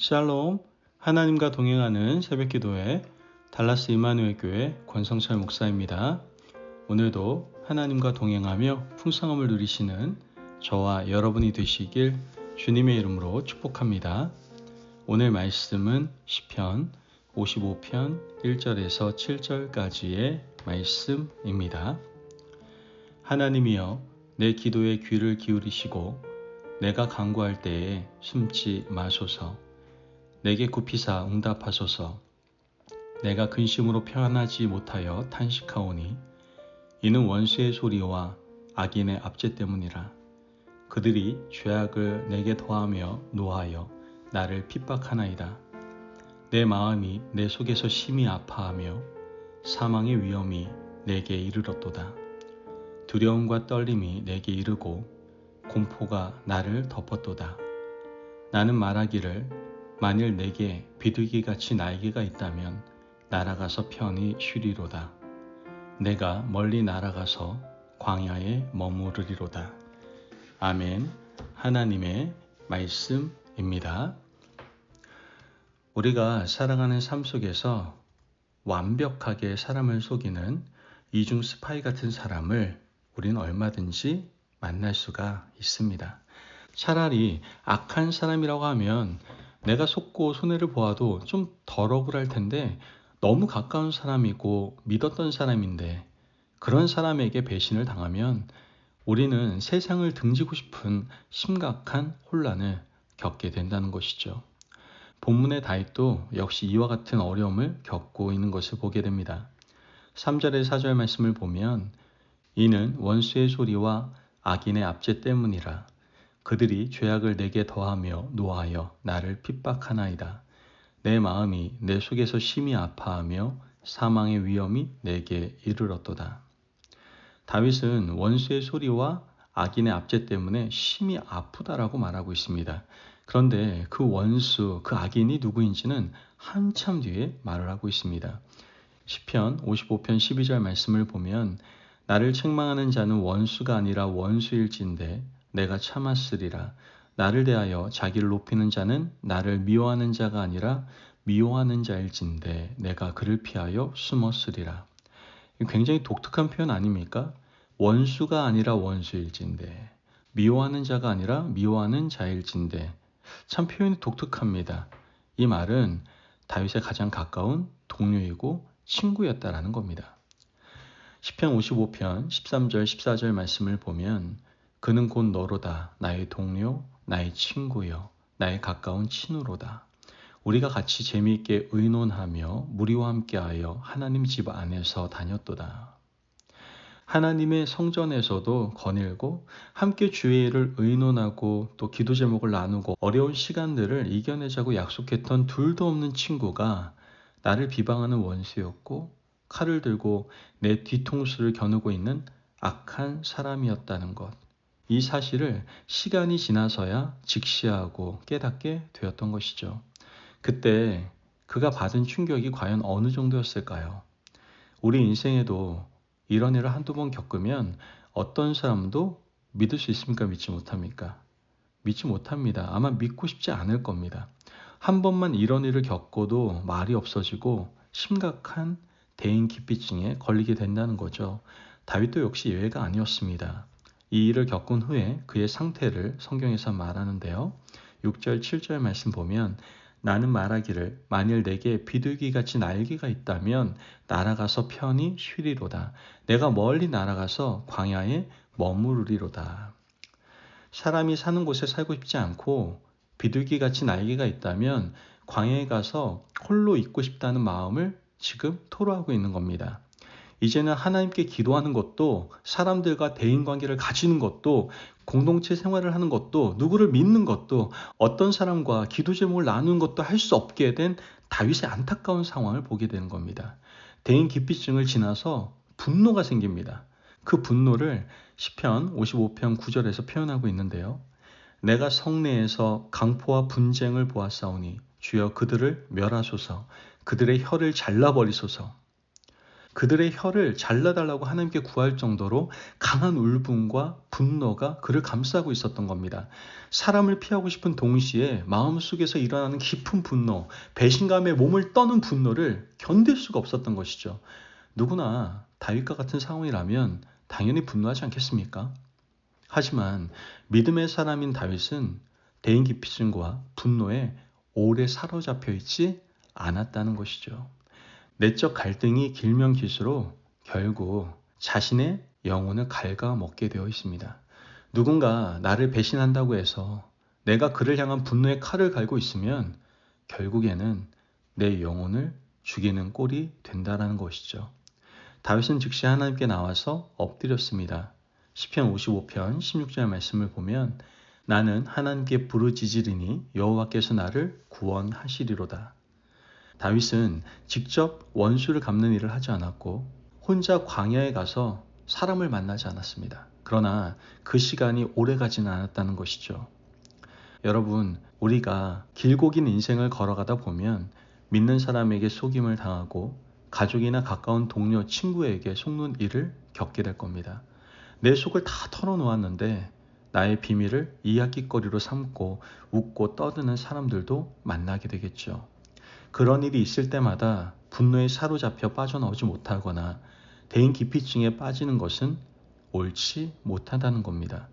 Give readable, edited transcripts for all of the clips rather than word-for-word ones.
샬롬, 하나님과 동행하는 새벽기도회 달라스 이마누엘 교회 권성철 목사입니다. 오늘도 하나님과 동행하며 풍성함을 누리시는 저와 여러분이 되시길 주님의 이름으로 축복합니다. 오늘 말씀은 시편 55편 1절에서 7절까지의 말씀입니다. 하나님이여, 내 기도에 귀를 기울이시고 내가 간구할 때에 숨지 마소서. 내게 굽히사 응답하소서. 내가 근심으로 편하지 못하여 탄식하오니 이는 원수의 소리와 악인의 압제 때문이라. 그들이 죄악을 내게 더하며 노하여 나를 핍박하나이다. 내 마음이 내 속에서 심히 아파하며 사망의 위험이 내게 이르렀도다. 두려움과 떨림이 내게 이르고 공포가 나를 덮었도다. 나는 말하기를 만일 내게 비둘기같이 날개가 있다면 날아가서 편히 쉬리로다. 내가 멀리 날아가서 광야에 머무르리로다. 아멘. 하나님의 말씀입니다. 우리가 살아가는 삶 속에서 완벽하게 사람을 속이는 이중 스파이 같은 사람을 우리는 얼마든지 만날 수가 있습니다. 차라리 악한 사람이라고 하면 내가 속고 손해를 보아도 좀 덜 억울할 텐데, 너무 가까운 사람이고 믿었던 사람인데 그런 사람에게 배신을 당하면 우리는 세상을 등지고 싶은 심각한 혼란을 겪게 된다는 것이죠. 본문의 다윗도 역시 이와 같은 어려움을 겪고 있는 것을 보게 됩니다. 3절의 4절 말씀을 보면 이는 원수의 소리와 악인의 압제 때문이라. 그들이 죄악을 내게 더하며 노하여 나를 핍박하나이다. 내 마음이 내 속에서 심히 아파하며 사망의 위험이 내게 이르렀도다. 다윗은 원수의 소리와 악인의 압제 때문에 심히 아프다라고 말하고 있습니다. 그런데 그 원수, 그 악인이 누구인지는 한참 뒤에 말을 하고 있습니다. 시편 55편 12절 말씀을 보면 나를 책망하는 자는 원수가 아니라 원수일진데 내가 참았으리라. 나를 대하여 자기를 높이는 자는 나를 미워하는 자가 아니라 미워하는 자일진데 내가 그를 피하여 숨었으리라. 굉장히 독특한 표현 아닙니까? 원수가 아니라 원수일진데, 미워하는 자가 아니라 미워하는 자일진데, 참 표현이 독특합니다. 이 말은 다윗의 가장 가까운 동료이고 친구였다라는 겁니다. 시편 55편 13절 14절 말씀을 보면 그는 곧 너로다. 나의 동료, 나의 친구여, 나의 가까운 친우로다. 우리가 같이 재미있게 의논하며 무리와 함께하여 하나님 집 안에서 다녔도다. 하나님의 성전에서도 거닐고 함께 주의 일을 의논하고 또 기도 제목을 나누고 어려운 시간들을 이겨내자고 약속했던 둘도 없는 친구가 나를 비방하는 원수였고 칼을 들고 내 뒤통수를 겨누고 있는 악한 사람이었다는 것. 이 사실을 시간이 지나서야 직시하고 깨닫게 되었던 것이죠. 그때 그가 받은 충격이 과연 어느 정도였을까요? 우리 인생에도 이런 일을 한두 번 겪으면 어떤 사람도 믿을 수 있습니까? 믿지 못합니까? 믿지 못합니다. 아마 믿고 싶지 않을 겁니다. 한 번만 이런 일을 겪어도 말이 없어지고 심각한 대인기피증에 걸리게 된다는 거죠. 다윗도 역시 예외가 아니었습니다. 이 일을 겪은 후에 그의 상태를 성경에서 말하는데요. 6절 7절 말씀 보면 나는 말하기를 만일 내게 비둘기같이 날개가 있다면 날아가서 편히 쉬리로다. 내가 멀리 날아가서 광야에 머무르리로다. 사람이 사는 곳에 살고 싶지 않고 비둘기같이 날개가 있다면 광야에 가서 홀로 있고 싶다는 마음을 지금 토로하고 있는 겁니다. 이제는 하나님께 기도하는 것도 사람들과 대인관계를 가지는 것도 공동체 생활을 하는 것도 누구를 믿는 것도 어떤 사람과 기도 제목을 나누는 것도 할 수 없게 된 다윗의 안타까운 상황을 보게 되는 겁니다. 대인기피증을 지나서 분노가 생깁니다. 그 분노를 시편 55편 9절에서 표현하고 있는데요. 내가 성내에서 강포와 분쟁을 보았사오니 주여 그들을 멸하소서. 그들의 혀를 잘라버리소서. 그들의 혀를 잘라달라고 하나님께 구할 정도로 강한 울분과 분노가 그를 감싸고 있었던 겁니다. 사람을 피하고 싶은 동시에 마음속에서 일어나는 깊은 분노, 배신감에 몸을 떠는 분노를 견딜 수가 없었던 것이죠. 누구나 다윗과 같은 상황이라면 당연히 분노하지 않겠습니까? 하지만 믿음의 사람인 다윗은 대인기피증과 분노에 오래 사로잡혀 있지 않았다는 것이죠. 내적 갈등이 길면 길수록 결국 자신의 영혼을 갉아먹게 되어 있습니다. 누군가 나를 배신한다고 해서 내가 그를 향한 분노의 칼을 갈고 있으면 결국에는 내 영혼을 죽이는 꼴이 된다는 것이죠. 다윗은 즉시 하나님께 나와서 엎드렸습니다. 시편 55편 16절 말씀을 보면 나는 하나님께 부르짖으리니 여호와께서 나를 구원하시리로다. 다윗은 직접 원수를 갚는 일을 하지 않았고 혼자 광야에 가서 사람을 만나지 않았습니다. 그러나 그 시간이 오래 가지는 않았다는 것이죠. 여러분, 우리가 길고 긴 인생을 걸어가다 보면 믿는 사람에게 속임을 당하고 가족이나 가까운 동료, 친구에게 속는 일을 겪게 될 겁니다. 내 속을 다 털어놓았는데 나의 비밀을 이야깃거리로 삼고 웃고 떠드는 사람들도 만나게 되겠죠. 그런 일이 있을 때마다 분노에 사로잡혀 빠져나오지 못하거나 대인기피증에 빠지는 것은 옳지 못하다는 겁니다.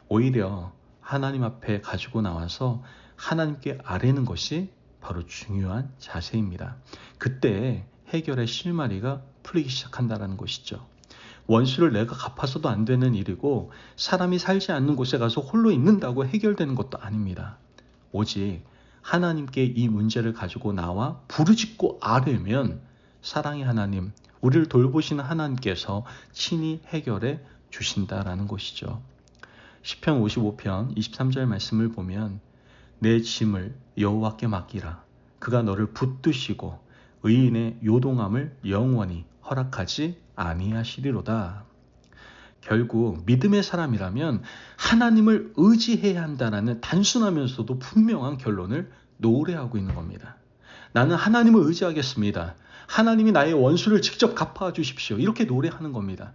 오히려 하나님 앞에 가지고 나와서 하나님께 아뢰는 것이 바로 중요한 자세입니다. 그때 해결의 실마리가 풀리기 시작한다는 것이죠. 원수를 내가 갚아서도 안 되는 일이고 사람이 살지 않는 곳에 가서 홀로 있는다고 해결되는 것도 아닙니다. 오직 하나님께 이 문제를 가지고 나와 부르짖고 아뢰면 사랑의 하나님, 우리를 돌보시는 하나님께서 친히 해결해 주신다라는 것이죠. 시편 55편 23절 말씀을 보면 내 짐을 여호와께 맡기라. 그가 너를 붙드시고 의인의 요동함을 영원히 허락하지 아니하시리로다. 결국 믿음의 사람이라면 하나님을 의지해야 한다는 단순하면서도 분명한 결론을 노래하고 있는 겁니다. 나는 하나님을 의지하겠습니다. 하나님이 나의 원수를 직접 갚아 주십시오. 이렇게 노래하는 겁니다.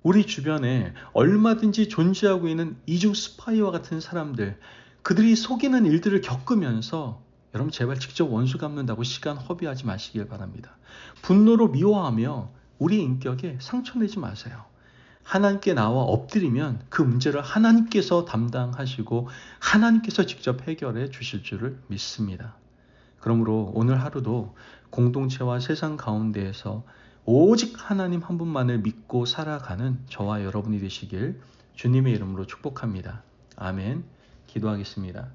우리 주변에 얼마든지 존재하고 있는 이중 스파이와 같은 사람들, 그들이 속이는 일들을 겪으면서 여러분 제발 직접 원수 갚는다고 시간 허비하지 마시길 바랍니다. 분노로 미워하며 우리 인격에 상처내지 마세요. 하나님께 나와 엎드리면 그 문제를 하나님께서 담당하시고 하나님께서 직접 해결해 주실 줄을 믿습니다. 그러므로 오늘 하루도 공동체와 세상 가운데에서 오직 하나님 한 분만을 믿고 살아가는 저와 여러분이 되시길 주님의 이름으로 축복합니다. 아멘. 기도하겠습니다.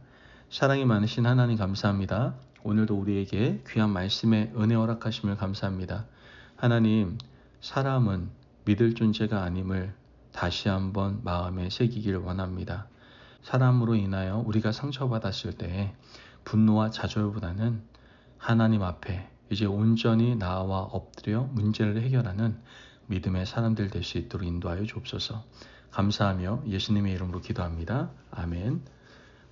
사랑이 많으신 하나님 감사합니다. 오늘도 우리에게 귀한 말씀에 은혜 허락하심을 감사합니다. 하나님, 사람은 믿을 존재가 아님을 다시 한번 마음에 새기길 원합니다. 사람으로 인하여 우리가 상처받았을 때 분노와 좌절보다는 하나님 앞에 이제 온전히 나와 엎드려 문제를 해결하는 믿음의 사람들 될 수 있도록 인도하여 주옵소서. 감사하며 예수님의 이름으로 기도합니다. 아멘.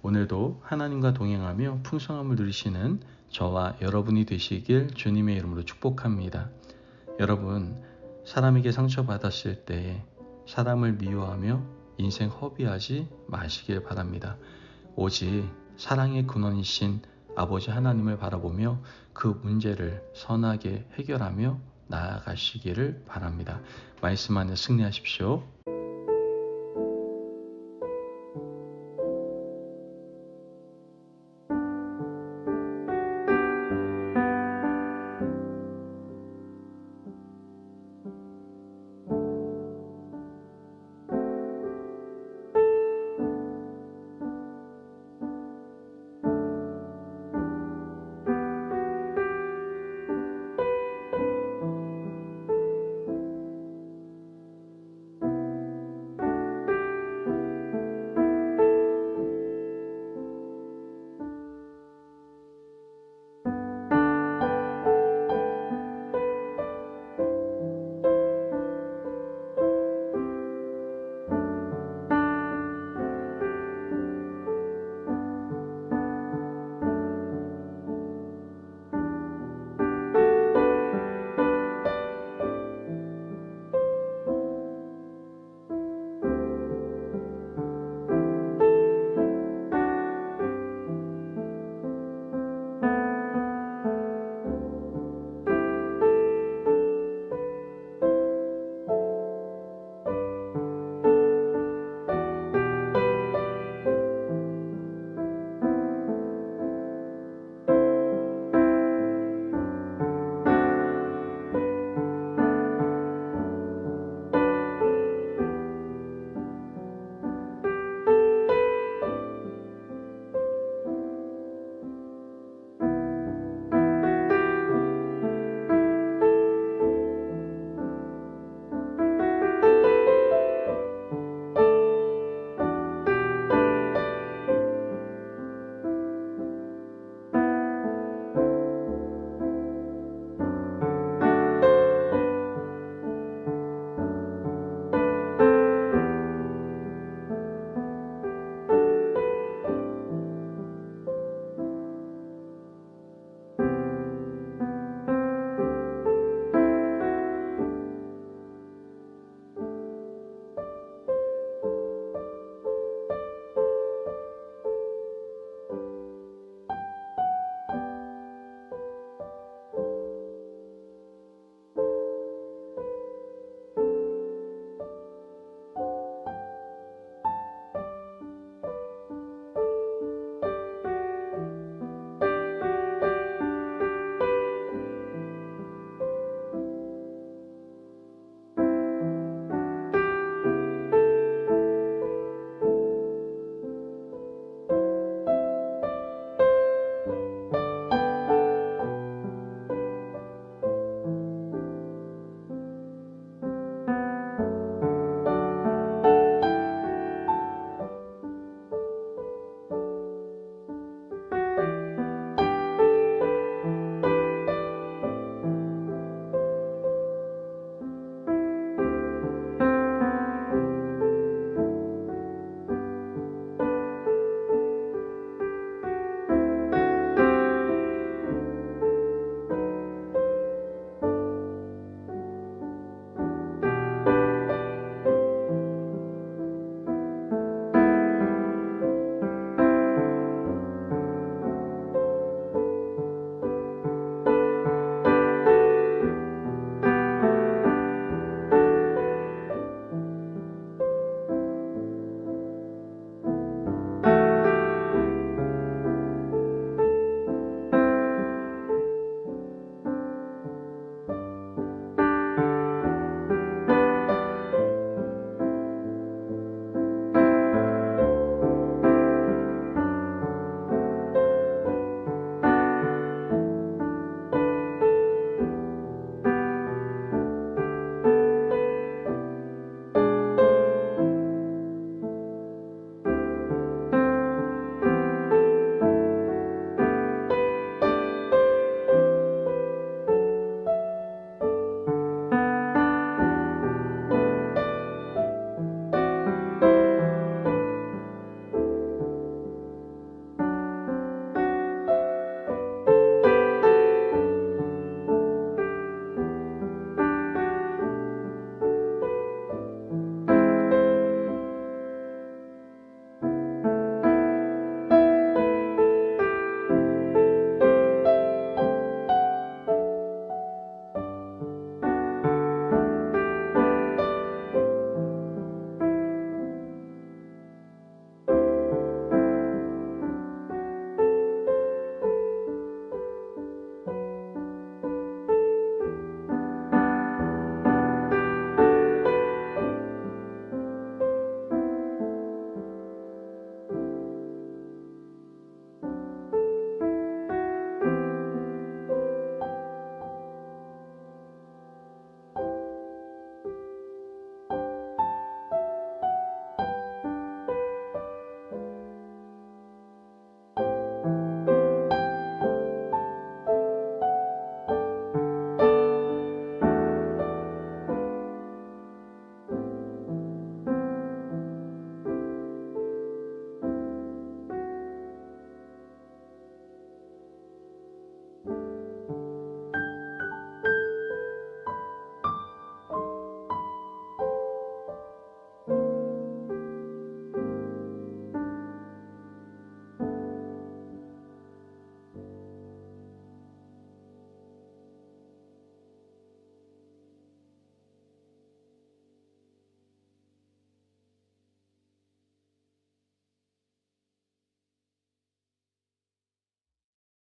오늘도 하나님과 동행하며 풍성함을 누리시는 저와 여러분이 되시길 주님의 이름으로 축복합니다. 여러분, 사람에게 상처받았을 때 사람을 미워하며 인생 허비하지 마시길 바랍니다. 오직 사랑의 근원이신 아버지 하나님을 바라보며 그 문제를 선하게 해결하며 나아가시기를 바랍니다. 말씀 안에 승리하십시오.